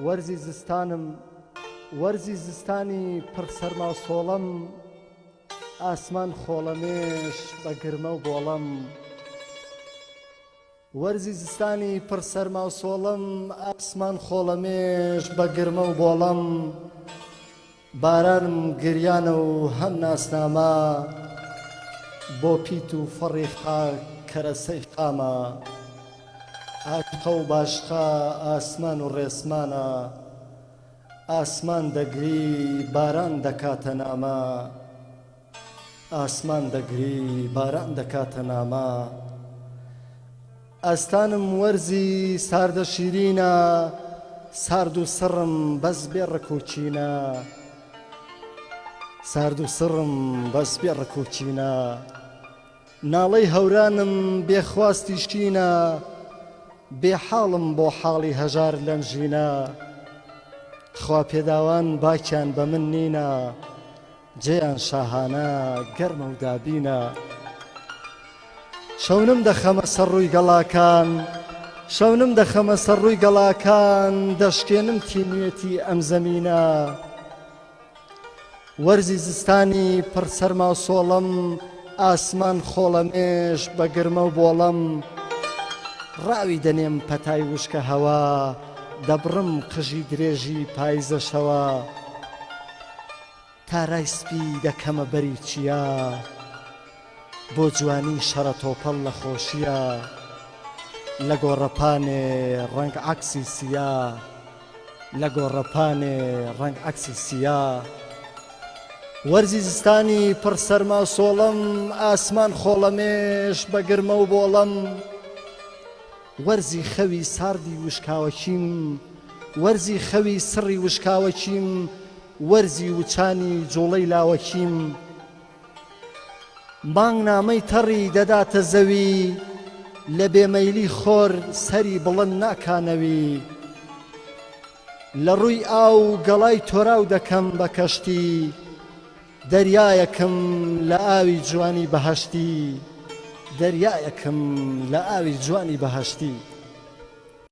وەرزی زستانم وەرزی زستانی پڕ سەرما و سۆڵەم ئاسمان خۆڵەمێش بە گرمە و بۆڵەم وەرزی زستانی پڕ سەرما و سۆڵەم ئاسمان خۆڵەمێش بە گرمە و بۆڵەم بارانم گریانە و هەم ناسنامە بۆ پیت و فەڕی خاک کەرەسەی خامە ئاکقە و باشقا ئاسمان و ڕێسمانە ئاسمان دەگری باران دەکاتە نامە ئاسمان دەگری باران دەکاتە نامە ئەستانم وەرزی ساردە شیرینە سارد و سڕم بەس بێ ڕکوچینە سارد و سڕم بەس بێ ڕکوچینە ناڵەی هەورانم بێخواستی شینە بێحاڵم بۆ حاڵی هەژار لەنژینە خوا پێداوان باکیان بە من نینە جێیان شاهانە گەرمە و دابینە شەونم دەخەمە سەر ڕووی گەڵاکان شەونم دەخەمە سەر ڕووی گەڵاکان دەشکێنم تینوێتی ئەم زەمینە وەرزی زستانی پڕ سەرما و سۆڵەم ئاسمان خۆڵەمێش بە گرمە و بۆڵەم ڕاوی دەنێم پەتای وشکە هەوا دەبڕم قژی درێژی پاییزە شەوە تارای سپی دەکەمە بەری چیا بۆ جوانی شەرە تۆپەڵ لە خۆشیە لە گۆڕەپانێ ڕەنگ عەکسی سیا لە گۆڕەپانێ ڕەنگ عەکسی سیا وەرزی زستانی پڕ سەرما و سۆڵەم ئاسمان خۆڵەمێش بە گرمە و بۆڵەم وەرزی خەوی ساردی وشکاوەچیم وەرزی خەوی سڕی وشکاوەچیم وەرزی وچانی جوڵەی لاوەچیم مانگ نامەی تەڕی دەداتە زەوی لە بێمەیلی خۆر سەری بڵند ناکانەوی لە ڕووی ئاو گەڵای تۆراو دەکەم بە کەشتی دەریایەکم لە ئاوی جوانی بەهەشتی دەریایەکم لە ئاوی جوانی بەهەشتی